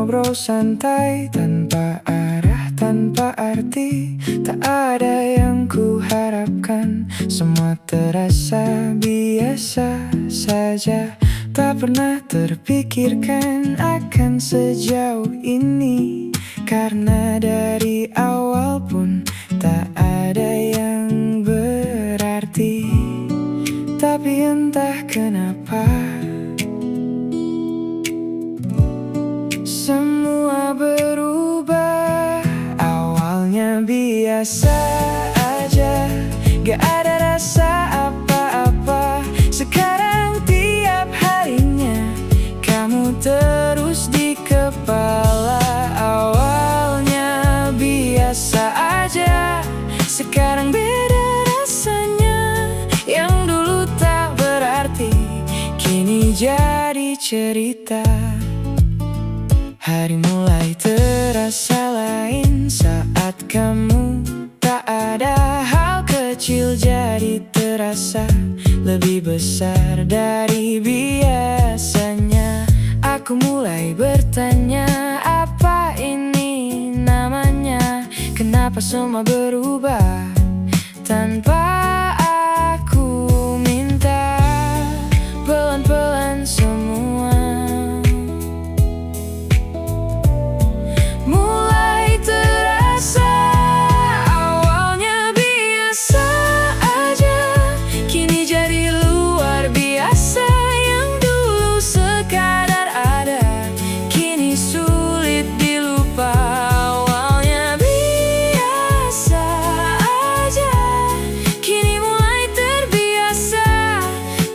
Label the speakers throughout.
Speaker 1: ngobrol santai tanpa arah, tanpa arti. Tak ada yang ku harapkan, semua terasa biasa saja. Tak pernah terpikirkan akan sejauh ini, karena dari awal pun tak ada yang berarti. Tapi entah kenapa semua berubah. Awalnya biasa aja, gak ada rasa apa-apa. Sekarang tiap harinya kamu terus di kepala. Awalnya biasa aja, sekarang beda rasanya. Yang dulu tak berarti, kini jadi cerita. Hari mulai terasa lain saat kamu tak ada. Hal kecil jadi terasa lebih besar dari biasanya. Aku mulai bertanya, apa ini namanya? Kenapa semua berubah tanpa aku minta? Pelan-pelan semua mulai terasa. Awalnya biasa aja, kini jadi luar biasa. Yang dulu sekadar ada, kini sulit dilupa. Awalnya biasa aja, kini mulai terbiasa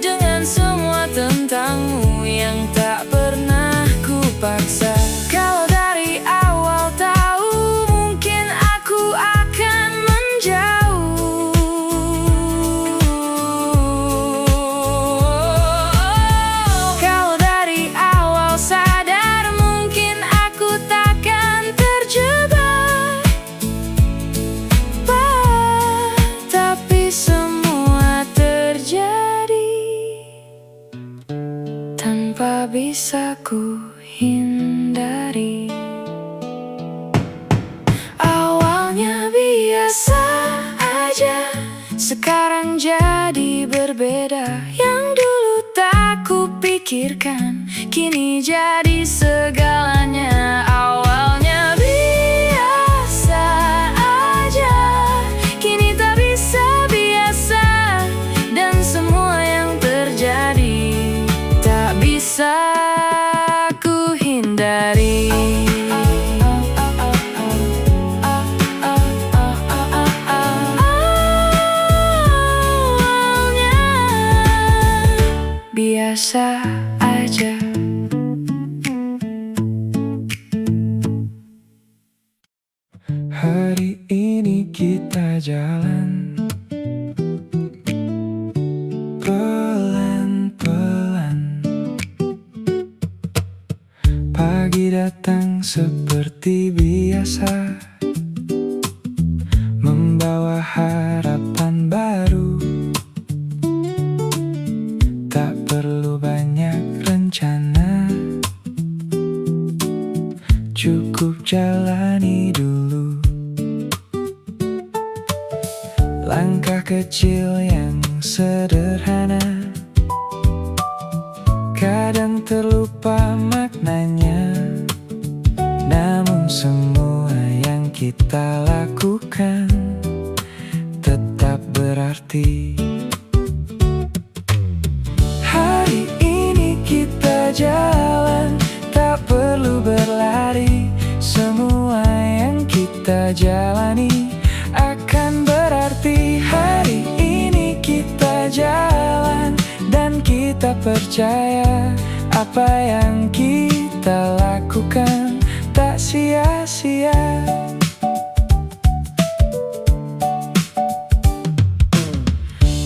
Speaker 1: dengan semua tentangmu yang tak pernah ku paksa. Kalau dari awal tahu, mungkin aku akan menjauh. Kalau dari awal sadar, mungkin aku takkan terjebak. Tapi semua terjadi tanpa bisa ku hindari. Awalnya biasa aja, sekarang jadi berbeda. Yang dulu tak ku pikirkan, kini jadi segalanya. Awalnya biasa aja, kini tak bisa biasa. Dan semua yang terjadi tak bisa ku hindari. Awalnya biasa aja. Hari ini kita jalan pelan-pelan. Pagi datang seperti biasa, membawa harapan baru. Tak perlu banyak rencana, cukup jalani dulu. Langkah kecil yang sederhana, kadang terlupa maknanya. Namun semua yang kita lakukan tetap berarti. Hari ini kita jalan, tak perlu berlari. Semua yang kita jalani akan berarti. Hari ini kita jalan dan kita percaya apa yang kita lakukan tak sia-sia.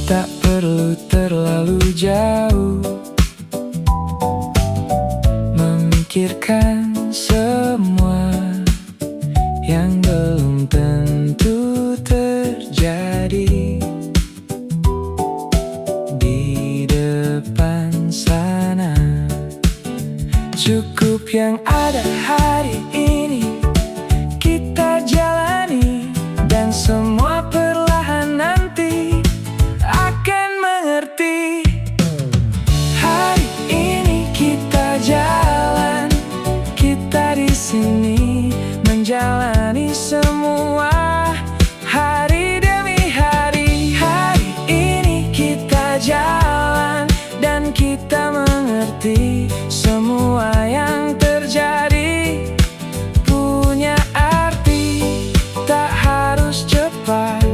Speaker 1: Tak perlu terlalu jauh memikirkan semua yang belum tentu terjadi. Di depan sana cukup yang ada hari jalani semua hari demi hari. Hari ini kita jalan dan kita mengerti semua yang terjadi punya arti. Tak harus cepat,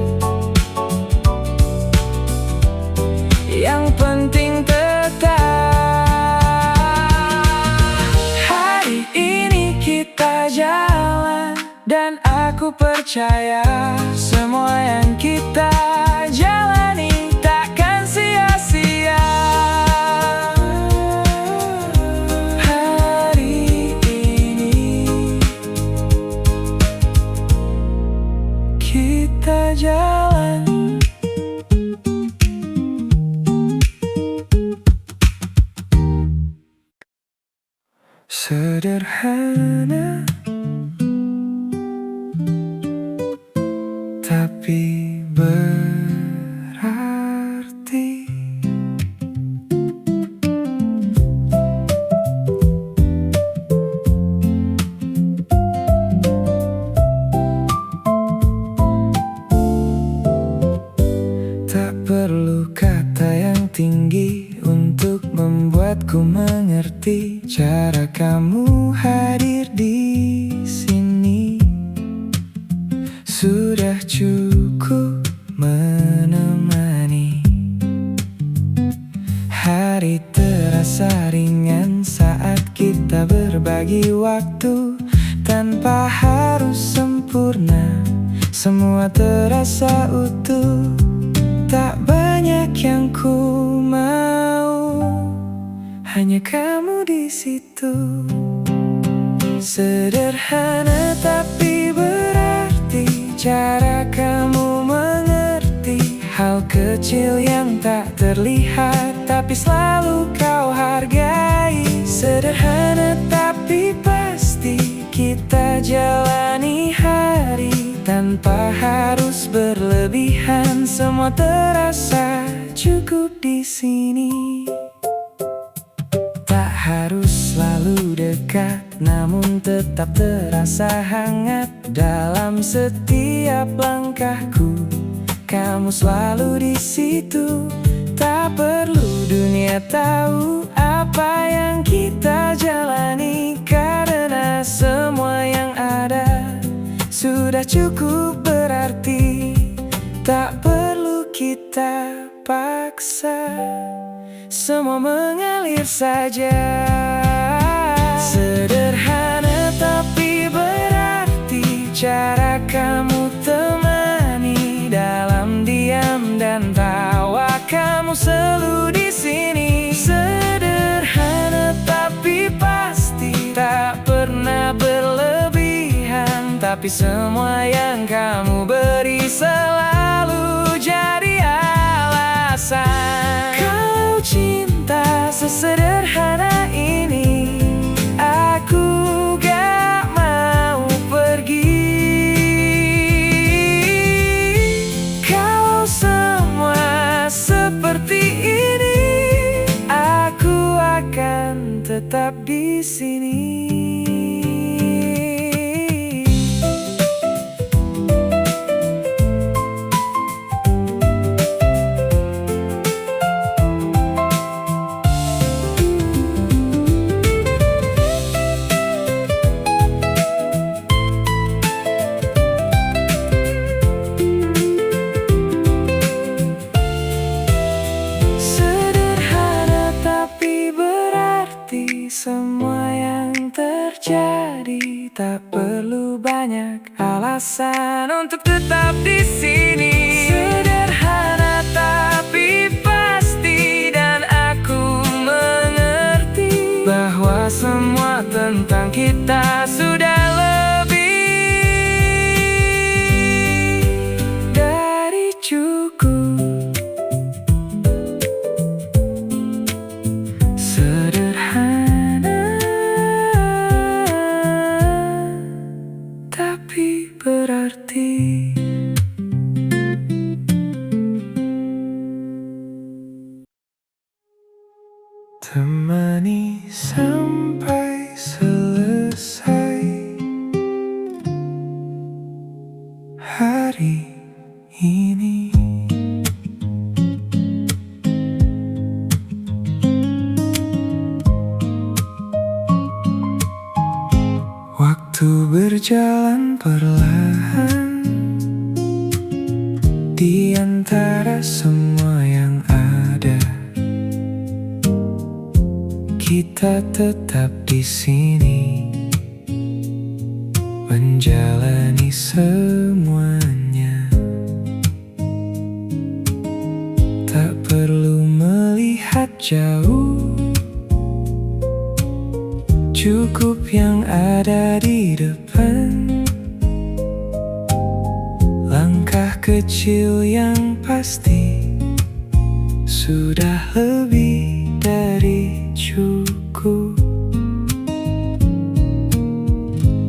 Speaker 1: yang penting tetap. Hari ini kita jalan dan aku percaya semua yang kita jalani takkan sia-sia. Hari ini kita jalan. Sederhana tapi berarti. Tak perlu kata yang tinggi untuk membuatku mengerti cara kamu hadir di sini. Sudah cukup menemani. Hari terasa ringan saat kita berbagi waktu. Tanpa harus sempurna, semua terasa utuh. Tak banyak yang ku mau, hanya kamu di situ. Sederhana tapi berarti, cara kamu mengerti hal kecil yang tak terlihat tapi selalu kau hargai. Sederhana tapi pasti, kita jalani hari tanpa harus berlebihan. Semua terasa cukup di sini. Tak harus selalu dekat, namun tetap terasa hangat dalam setiap langkahku. Kamu selalu di situ. Tak perlu dunia tahu apa yang kita jalani, karena semua yang ada sudah cukup berarti. Tak perlu kita paksa, semua mengalir saja. Sederhana tapi berarti, cara kamu temani dalam diam dan tawa. Kamu selalu di sini. Sederhana tapi pasti, tak pernah berlebihan, tapi semua yang kamu beri selalu jadi alasan. Kau cinta sesederhana ini, aku gak mau pergi. Kalau semua seperti ini, aku akan tetap di sini. Semua yang terjadi, tak perlu banyak alasan untuk tetap di sini. Sederhana tapi pasti, dan aku mengerti bahwa semua tentang kita sudah lebih dari cukup. Berarti temani sampai selesai. hari ini. Waktu berjalan perlahan di antara semua yang ada. Kita tetap di sini menjalani semuanya. Tak perlu melihat jauh, cukup yang ada di depan. Langkah kecil yang pasti sudah lebih dari cukup.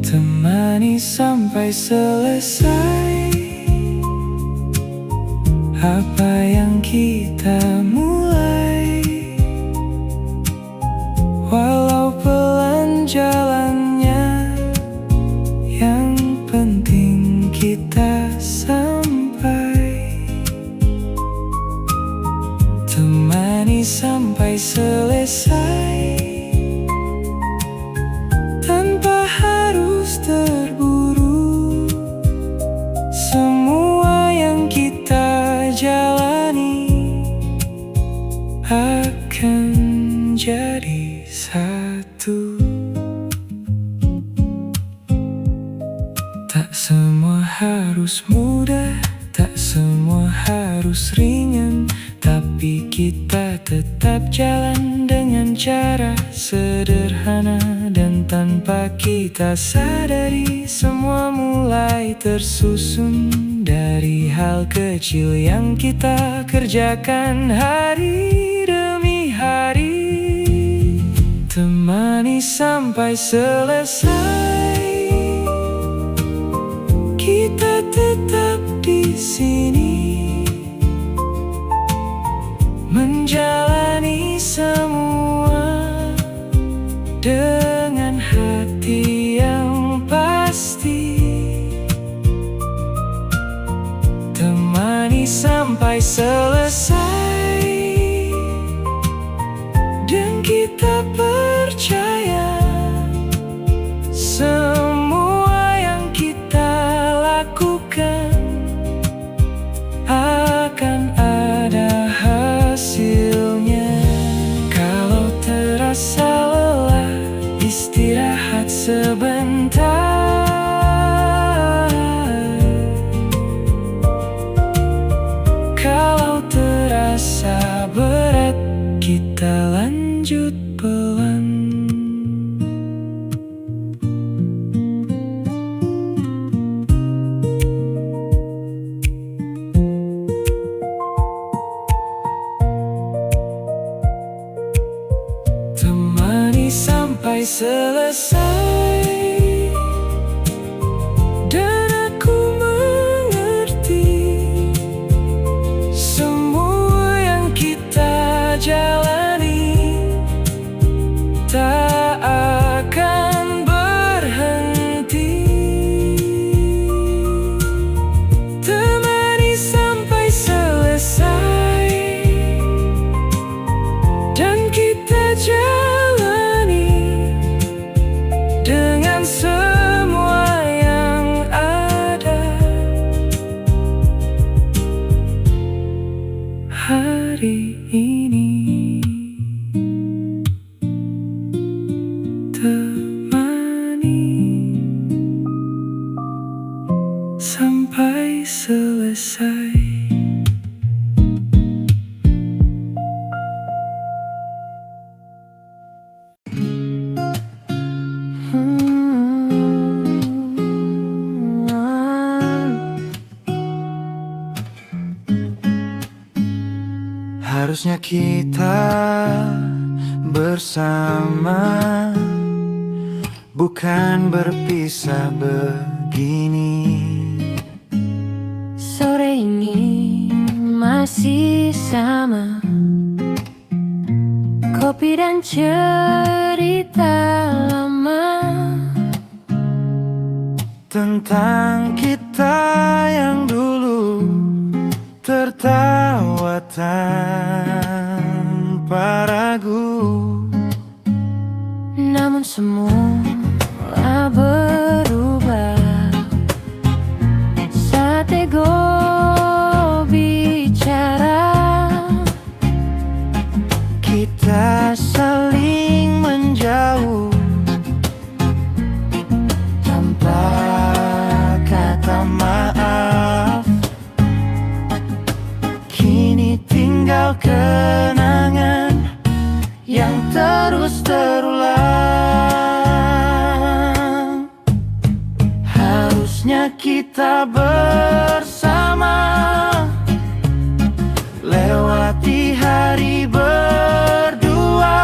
Speaker 1: Temani sampai selesai apa yang kita mulai. Walau pelan jalannya, yang penting kita sampai. Temani sampai selesai tanpa harus terburu. Semua yang kita jalani akan jadi satu. Tak semua harus mudah, tak semua harus ringan, tapi kita tetap jalan dengan cara sederhana. Dan tanpa kita sadari, semua mulai tersusun dari hal kecil yang kita kerjakan hari demi hari. Temani sampai selesai, kita tetap di sini menjalani semua dengan hati yang pasti. Temani sampai selesai, dan kita percaya semua yang kita lakukan akan ada hasilnya. Kalau terasa lelah, istirahat sebentar. Kalau terasa berat, kita lanjut pelan. Temani sampai selesai, dan aku mengerti semua yang kita jalani tak akan berhenti. Temani sampai selesai, dan kita jalani dengan semua yang ada hari ini. Temani sampai selesai. Harusnya kita bersama, bukan berpisah begini.
Speaker 2: Sore ini masih sama, kopi dan cerita lama
Speaker 1: tentang kita yang dulu tertawa tanpa ragu.
Speaker 2: Namun semua berubah saat ego bicara.
Speaker 1: Kita saling menjauh tanpa kata maaf. Kini tinggal kenangan yang terus terulang. Harusnya kita bersama lewati hari berdua,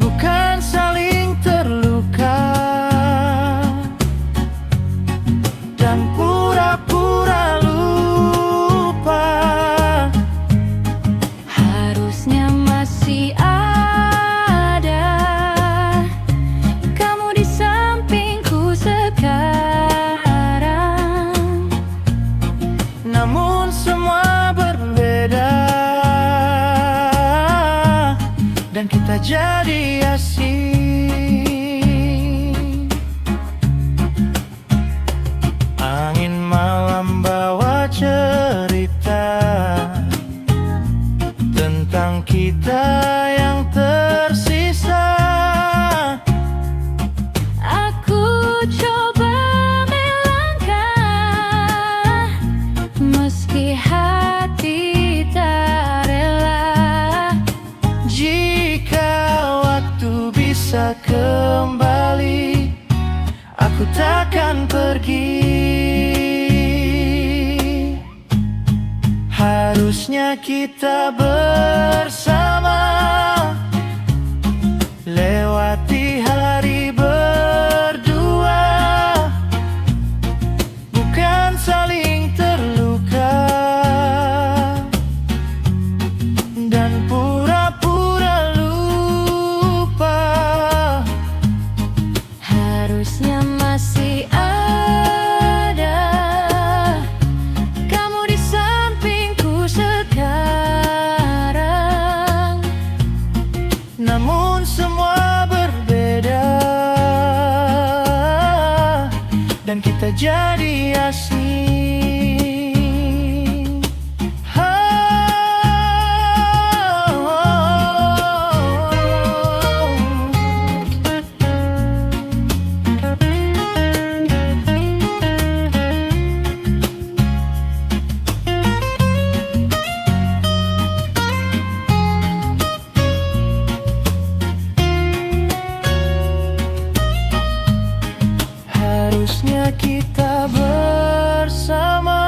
Speaker 1: bukan saling terluka dan pura-pura lupa.
Speaker 2: Harusnya masih ada kamu di sampingku sekarang.
Speaker 1: Namun semua berbeda dan kita jadi asing. Angin malam bawa cerita tentang kita yang tersisa.
Speaker 2: Aku coba melangkah meski hati tak rela.
Speaker 1: Jika waktu bisa kembali, aku takkan pergi. Harusnya kita bersama lewati hari berdua, bukan saling terluka dan pura-pura lupa.
Speaker 2: Harusnya masih ada kamu di sampingku sekarang.
Speaker 1: Namun semua berbeda dan kita jadi asing. Harusnya kita bersama.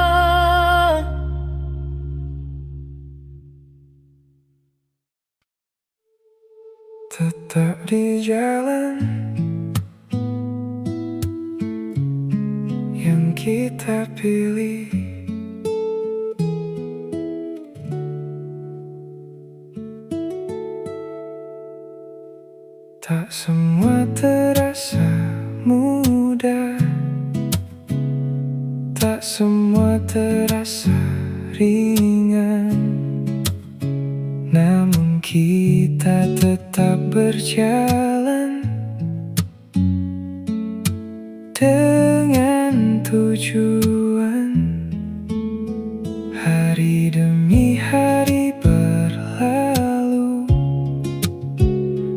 Speaker 1: Tetap di jalan yang kita pilih. Tak semua terasa mudah, tak semua terasa ringan. Namun kita tetap berjalan dengan tujuan. Hari demi hari berlalu,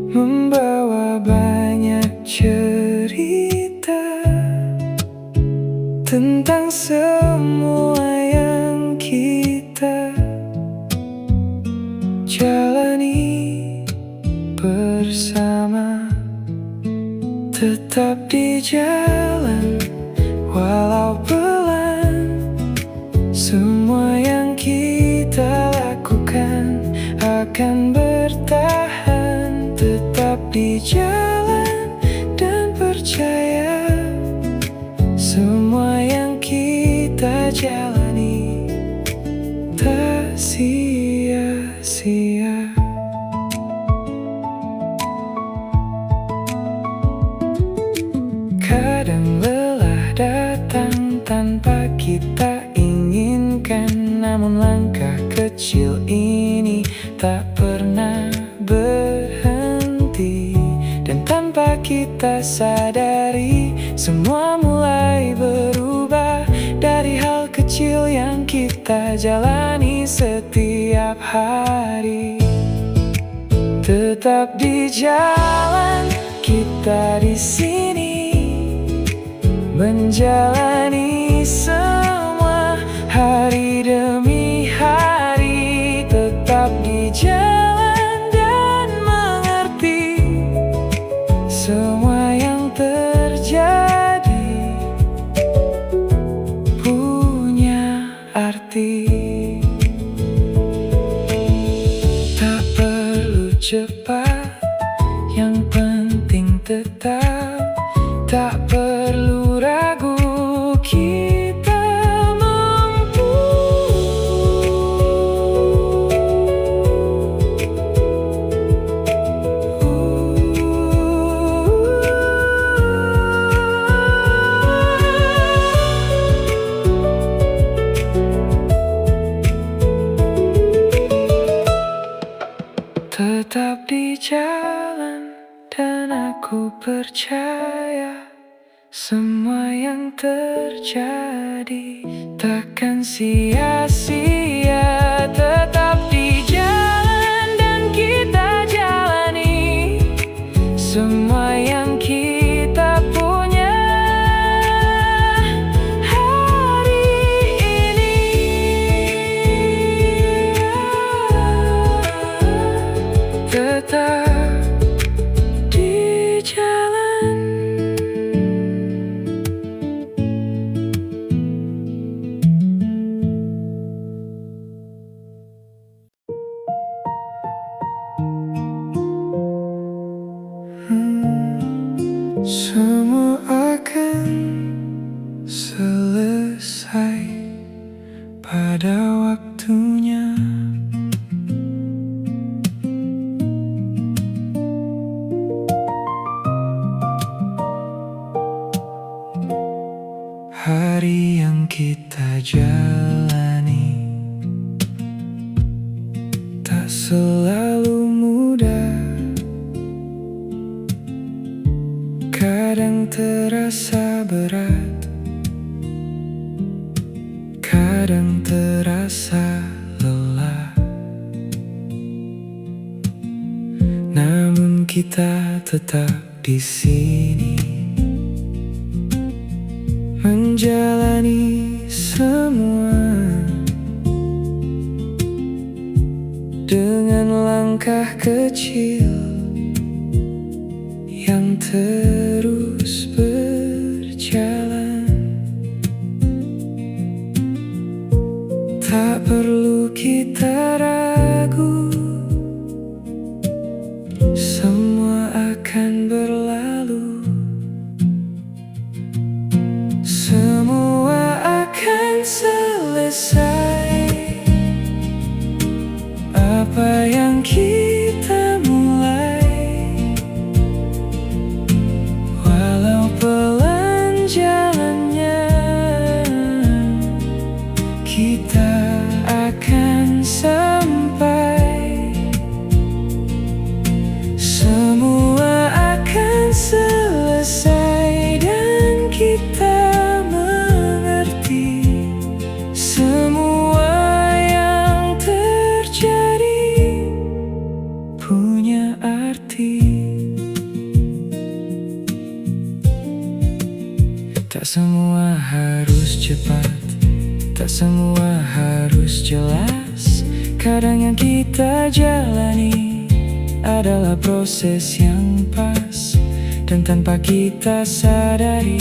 Speaker 1: membawa banyak cerita tentang semua yang kita jalani bersama. Tetap di jalan walau pelan, semua yang kita lakukan akan bertahan. Tetap di jalan dan percaya, semua yang kita jalani tak sia-sia. Kadang lelah datang tanpa kita inginkan. kecil ini tak pernah berhenti. Dan tanpa kita sadari, semua mulai berubah dari hal kecil yang kita jalani setiap hari. Tetap di jalan, kita di sini menjalani semua hari demi hari. Tetap di jalan dan mengerti semua yang terjadi punya arti. Tak perlu cepat, yang penting tetap. Tak perlu ragu, kita mampu. Tetap di jalan, dan aku percaya semua yang terjadi takkan sia-sia. Tetap di jalan dan kita jalani semua yang kita punya hari ini. Tetap di jalan. Semua akan selesai pada waktunya. Hari yang kita jalani tak selalu mudah. Kadang terasa berat, kadang terasa lelah. Namun kita tetap di sini menjalani semua dengan langkah kecil yang terus berjalan. Tak perlu kita ragu, semua akan berlalu. Semua akan selesai. Apa yang kita mulai, walau pelan jalannya, kita akan sampai. Semua akan selesai dan kita mengerti semua yang terjadi punya arti. Tak semua harus cepat, tak semua harus jelas. Kadang yang kita jalani adalah proses yang pas. Dan tanpa kita sadari,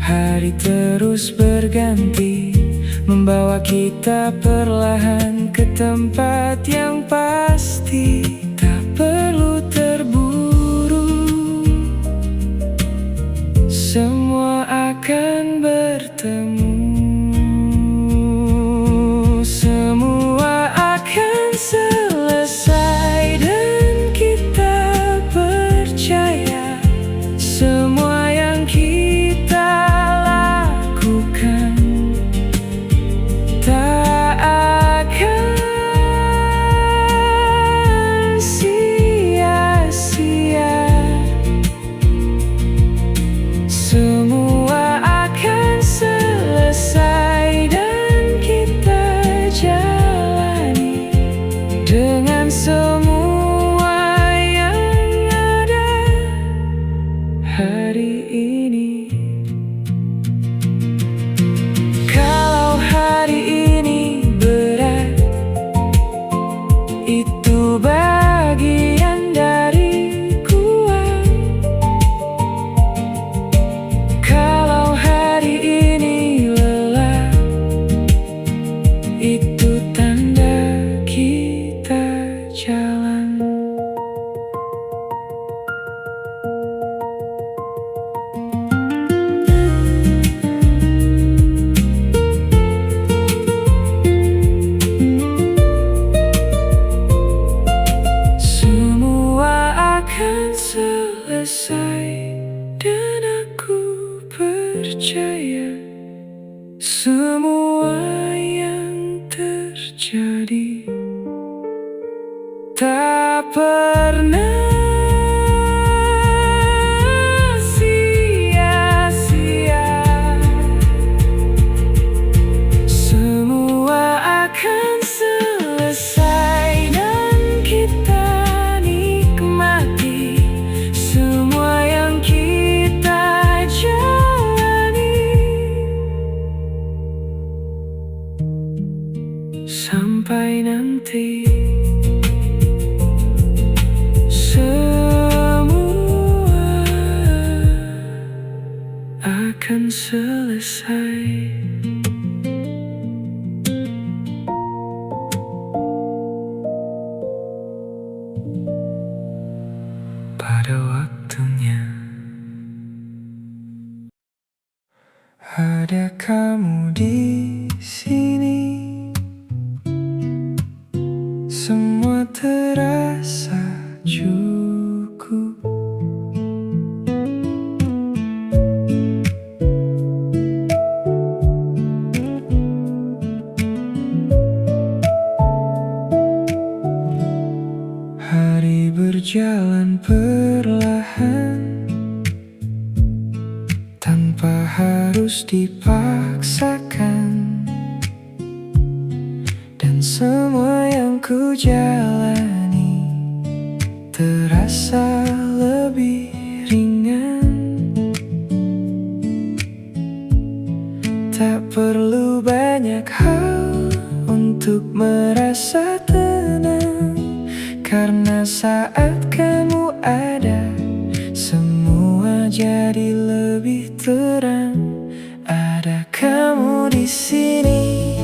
Speaker 1: hari terus berganti, membawa kita perlahan ke tempat yang pasti. Tak perlu terburu, semua akan bertemu. Semua akan selesai dan kita percaya semua yang kita lakukan tak akan semua yang terjadi tak pernah sia-sia. Semua akan selesai dan kita nikmati semua yang kita jalani. Sampai nanti semua akan selesai. Pada waktunya ada kamu di sini, semua terasa cukup. Hari berjalan perlahan tanpa harus dipaksakan, dan semua yang ku jalani terasa lebih ringan. Tak perlu banyak hal untuk merasa tenang, karena saat kamu ada, semua jadi lebih terang. Ada kamu di sini,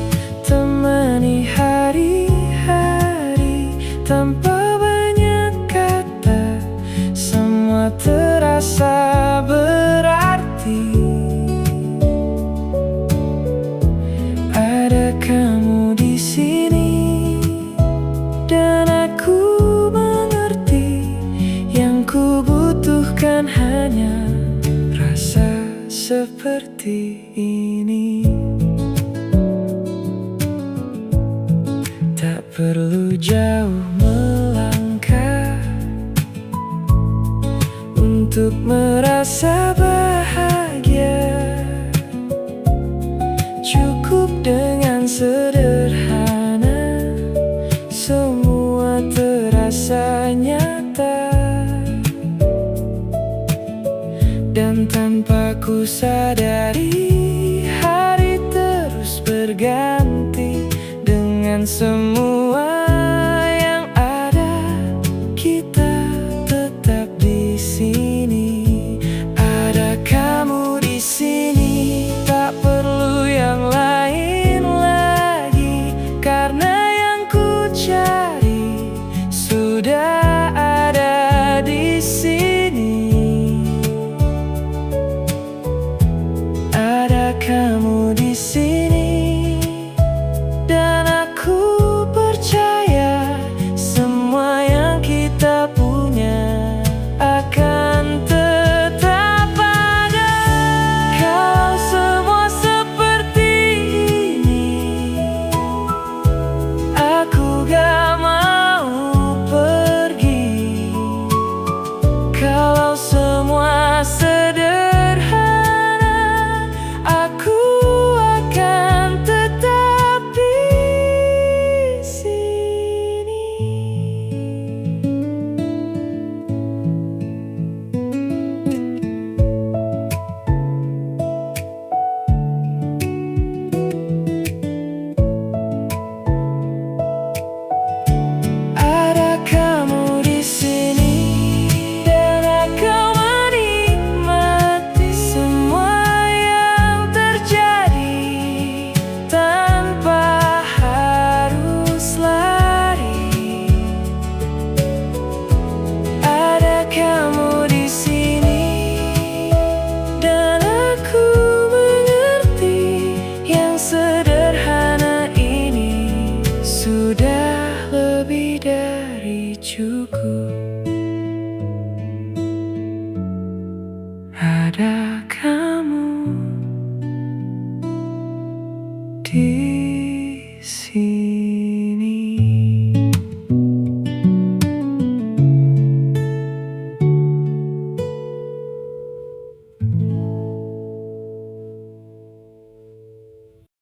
Speaker 1: temani hari-hari tanpa banyak kata, semua terasa berarti. Ada kamu di sini dan aku mengerti, yang ku butuhkan hanya rasa seperti ini. Tak perlu jauh melangkah untuk merasa bahagia, cukup dengan sederhana, semua terasa nyata. Dan tanpa ku sadari, hari terus berganti. Dengan semua yang ada, kita tetap di sini. Ada kamu di sini, tak perlu yang lain lagi, karena yang ku cari sudah ada di sini. Ada kamu di sini dan aku percaya semua yang kita punya akan tetap ada. Kalau semua seperti ini, aku gak mau pergi. Kalau semua sederhana, aku akan di sini.